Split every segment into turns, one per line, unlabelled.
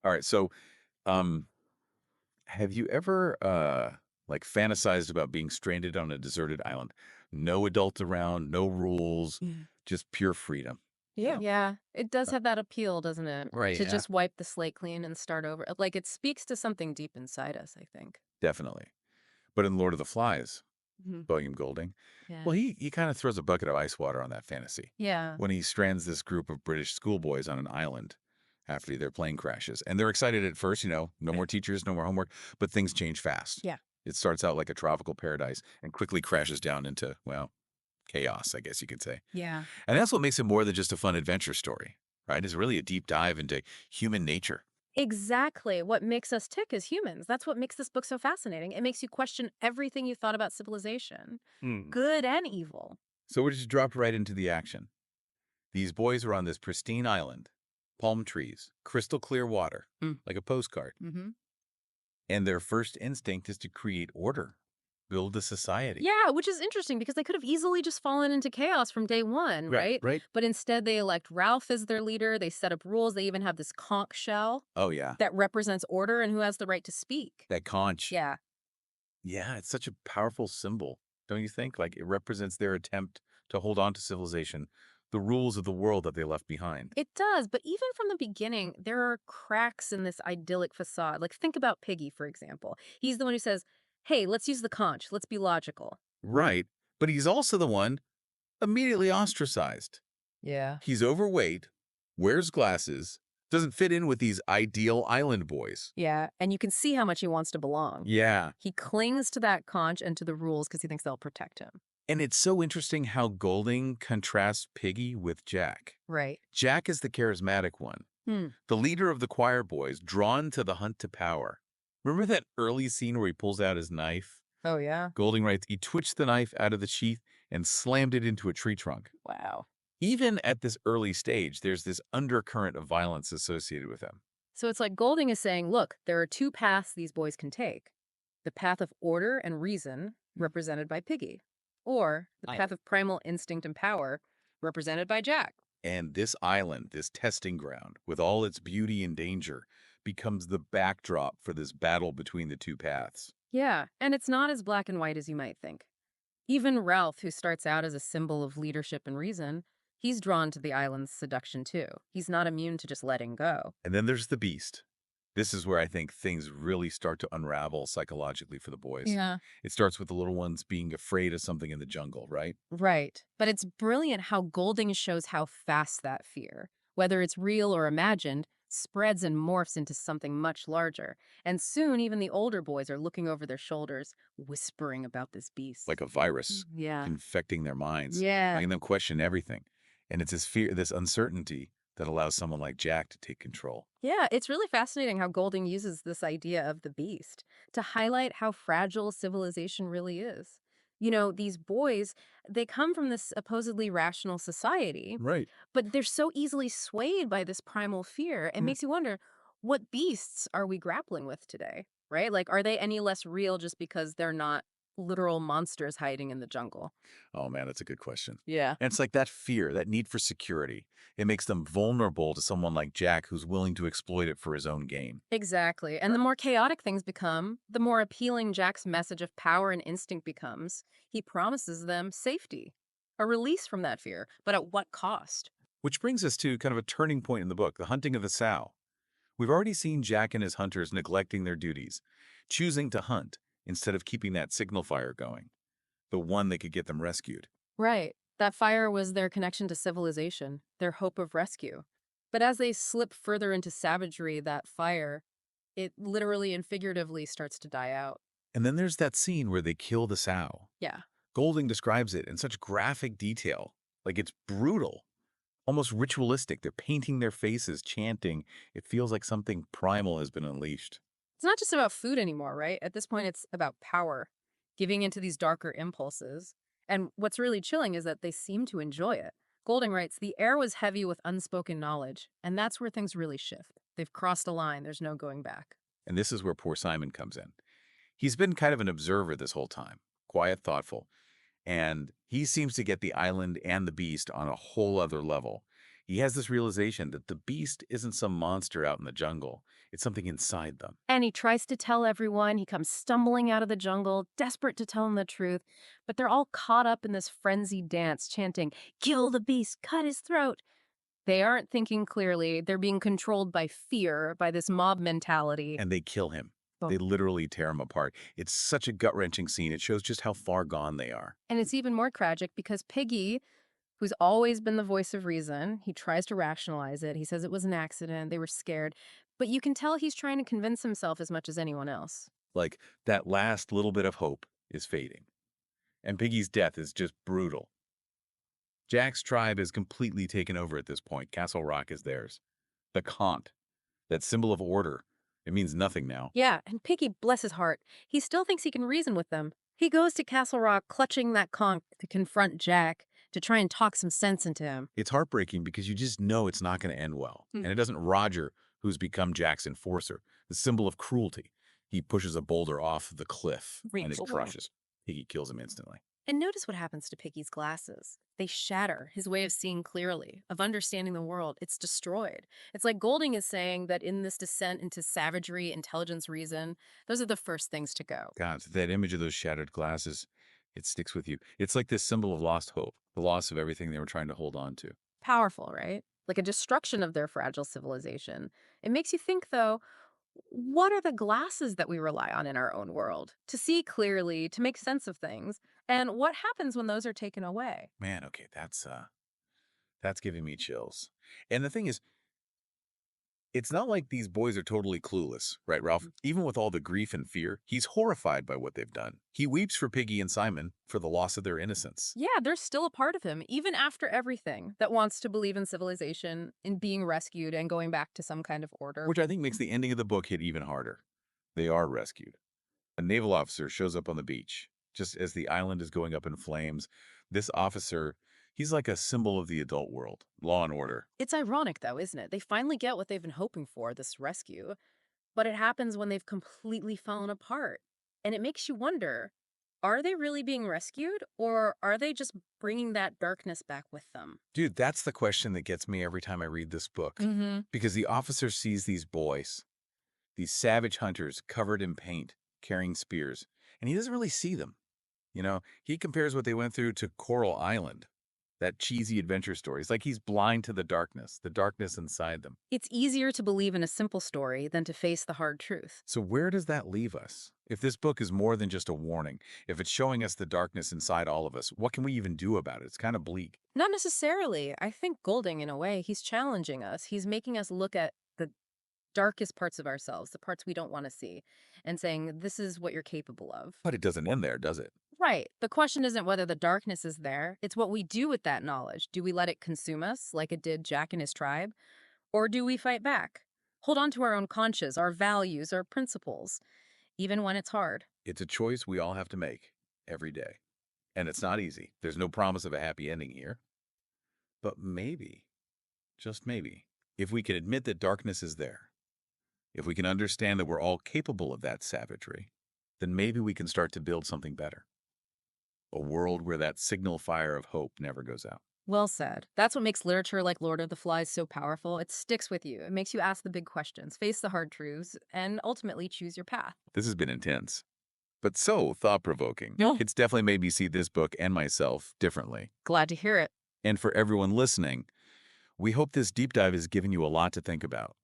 All right. So, um, have you ever like fantasized about being stranded on a deserted island? No adults around, no rules,
Yeah.
just pure freedom.
Yeah.
Yeah, it does
Uh,
have that appeal, doesn't it?
Right,
To
yeah.
just wipe the slate clean and start over. Like, it speaks to something deep inside us, I think.
Definitely. But in Lord of the Flies,
Mhm.
William Golding,
Yeah.
well, he kind of throws a bucket of ice water on that fantasy
Yeah.
when he strands this group of British schoolboys on an island after their plane crashes. And they're excited at first, no more teachers, no more homework, but things change fast.
Yeah.
It starts out like a tropical paradise and quickly crashes down into, well, chaos, I guess you could say.
Yeah.
And that's what makes it more than just a fun adventure story, right? It's really a deep dive into human nature.
Exactly. What makes us tick as humans. That's what makes this book so fascinating. It makes you question everything you thought about civilization,
Hmm.
good and evil.
So we just dropped right into the action. These boys are on this pristine island, palm trees, crystal clear water,
Mm.
like a postcard.
Mm-hmm.
And their first instinct is to create order, build a society.
Yeah, which is interesting because they could have easily just fallen into chaos from day one,
Right,
right?
right.
But instead, they elect Ralph as their leader. They set up rules. They even have this conch shell
Oh, yeah.
that represents order and who has the right to speak.
That conch.
Yeah,
Yeah, it's such a powerful symbol, don't you think? Like it represents their attempt to hold on to civilization, the rules of the world that they left behind.
it does. But even from the beginning, there are cracks in this idyllic facade. Like, think about Piggy, for example. He's the one who says, hey, let's use the conch. Let's be logical.
Right. But he's also the one immediately ostracized.
Yeah.
He's overweight, wears glasses, doesn't fit in with these ideal island boys.
Yeah, and you can see how much he wants to belong.
Yeah.
He clings to that conch and to the rules because he thinks they'll protect him.
And it's so interesting how Golding contrasts Piggy with Jack.
Right.
Jack is the charismatic one,
Hmm.
the leader of the choir boys, drawn to the hunt to power. Remember that early scene where he pulls out his knife?
Oh, yeah?
Golding writes, he twitched the knife out of the sheath and slammed it into a tree trunk.
Wow.
Even at this early stage, there's this undercurrent of violence associated with him.
So it's like Golding is saying, look, there are two paths these boys can take. The path of order and reason, represented by Piggy, or the path of primal instinct and power, represented by Jack.
And this island, this testing ground, with all its beauty and danger, becomes the backdrop for this battle between the two paths.
Yeah, and it's not as black and white as you might think. Even Ralph, who starts out as a symbol of leadership and reason, he's drawn to the island's seduction too. He's not immune to just letting go.
And then there's the beast. This is where I think things really start to unravel psychologically for the boys.
Yeah.
It starts with the little ones being afraid of something in the jungle, right?
Right. But it's brilliant how Golding shows how fast that fear, whether it's real or imagined, spreads and morphs into something much larger. And soon, even the older boys are looking over their shoulders, whispering about this beast.
Like a virus
Yeah.
infecting their minds,
Yeah.
making them question everything. And it's this fear, this uncertainty that allows someone like Jack to take control.
Yeah, it's really fascinating how Golding uses this idea of the beast to highlight how fragile civilization really is. You know, these boys, they come from this supposedly rational society,
Right.
but they're so easily swayed by this primal fear. It makes you wonder, what beasts are we grappling with today? Right? Like, are they any less real just because they're not literal monsters hiding in the jungle?
Oh, man, that's a good question.
Yeah.
And it's like that fear, that need for security. It makes them vulnerable to someone like Jack who's willing to exploit it for his own gain.
Exactly. And the more chaotic things become, the more appealing Jack's message of power and instinct becomes. He promises them safety, a release from that fear, but at what cost?
Which brings us to kind of a turning point in the book, the hunting of the sow. We've already seen Jack and his hunters neglecting their duties, choosing to hunt instead of keeping that signal fire going, the one that could get them rescued.
Right. That fire was their connection to civilization, their hope of rescue. But as they slip further into savagery, that fire, it literally and figuratively starts to die out.
And then there's that scene where they kill the sow.
Yeah.
Golding describes it in such graphic detail, like it's brutal, almost ritualistic. They're painting their faces, chanting. It feels like something primal has been unleashed.
It's not just about food anymore, right? At this point, it's about power, giving into these darker impulses. And what's really chilling is that they seem to enjoy it. Golding writes, the air was heavy with unspoken knowledge, and that's where things really shift. They've crossed a line. There's no going back.
And this is where poor Simon comes in. He's been kind of an observer this whole time, quiet, thoughtful, and he seems to get the island and the beast on a whole other level. He has this realization that the beast isn't some monster out in the jungle. It's something inside them.
And he tries to tell everyone. He comes stumbling out of the jungle, desperate to tell them the truth. But they're all caught up in this frenzied dance, chanting, "Kill the beast, cut his throat." They aren't thinking clearly. They're being controlled by fear, by this mob mentality.
And they kill him.
Oh.
They literally tear him apart. It's such a gut-wrenching scene. It shows just how far gone they are.
And it's even more tragic because Piggy, who's always been the voice of reason, he tries to rationalize it. He says it was an accident. They were scared. But you can tell he's trying to convince himself as much as anyone else.
Like, that last little bit of hope is fading. And Piggy's death is just brutal. Jack's tribe is completely taken over at this point. Castle Rock is theirs. The Kant, that symbol of order, it means nothing now.
Yeah, and Piggy, bless his heart, he still thinks he can reason with them. He goes to Castle Rock clutching that conch to confront Jack, to try and talk some sense into him.
It's heartbreaking because you just know it's not going to end well. And it doesn't Roger, who's become Jack's enforcer, the symbol of cruelty. He pushes a boulder off the cliff and it crushes. Piggy kills him instantly.
And notice what happens to Piggy's glasses. They shatter his way of seeing clearly, of understanding the world. It's destroyed. It's like Golding is saying that in this descent into savagery, intelligence, reason, those are the first things to go.
God, that image of those shattered glasses, it sticks with you. It's like this symbol of lost hope, the loss of everything they were trying to hold on to.
Powerful, right? Like a destruction of their fragile civilization. It makes you think, though, what are the glasses that we rely on in our own world to see clearly, to make sense of things? And what happens when those are taken away?
Man, okay, that's giving me chills. And the thing is, it's not like these boys are totally clueless, right, Ralph? Even with all the grief and fear, he's horrified by what they've done. He weeps for Piggy and Simon for the loss of their innocence.
Yeah, there's still a part of him, even after everything, that wants to believe in civilization, in being rescued and going back to some kind of order.
Which I think makes the ending of the book hit even harder. They are rescued. A naval officer shows up on the beach, just as the island is going up in flames. This officer, he's like a symbol of the adult world, law and order.
It's ironic, though, isn't it? They finally get what they've been hoping for, this rescue, but it happens when they've completely fallen apart. And it makes you wonder, are they really being rescued, or are they just bringing that darkness back with them?
Dude, that's the question that gets me every time I read this book. Because the officer sees these boys, these savage hunters covered in paint, carrying spears, and he doesn't really see them. You know, he compares what they went through to Coral Island, that cheesy adventure story. It's like he's blind to the darkness inside them.
It's easier to believe in a simple story than to face the hard truth.
So where does that leave us? If this book is more than just a warning, if it's showing us the darkness inside all of us, what can we even do about it? It's kind of bleak.
Not necessarily. I think Golding, in a way, he's challenging us. He's making us look at the darkest parts of ourselves, the parts we don't want to see, and saying, this is what you're capable of.
But it doesn't end there, does it?
Right. The question isn't whether the darkness is there. It's what we do with that knowledge. Do we let it consume us like it did Jack and his tribe? Or do we fight back? Hold on to our own conscience, our values, our principles, even when it's hard.
It's a choice we all have to make every day. And it's not easy. There's no promise of a happy ending here. But maybe, just maybe, if we can admit that darkness is there, if we can understand that we're all capable of that savagery, then maybe we can start to build something better. A world where that signal fire of hope never goes out.
Well said. That's what makes literature like Lord of the Flies so powerful. It sticks with you. It makes you ask the big questions, face the hard truths, and ultimately choose your path.
This has been intense, but so thought-provoking.
Yeah.
It's definitely made me see this book and myself differently.
Glad to hear it.
And for everyone listening, we hope this deep dive has given you a lot to think about.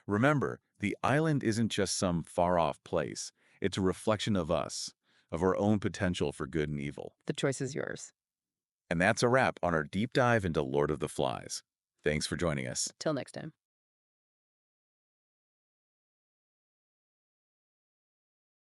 Remember, the island isn't just some far-off place. It's a reflection of us, of our own potential for good and evil.
The choice is yours.
And that's a wrap on our deep dive into Lord of the Flies. Thanks for joining us.
Till next time.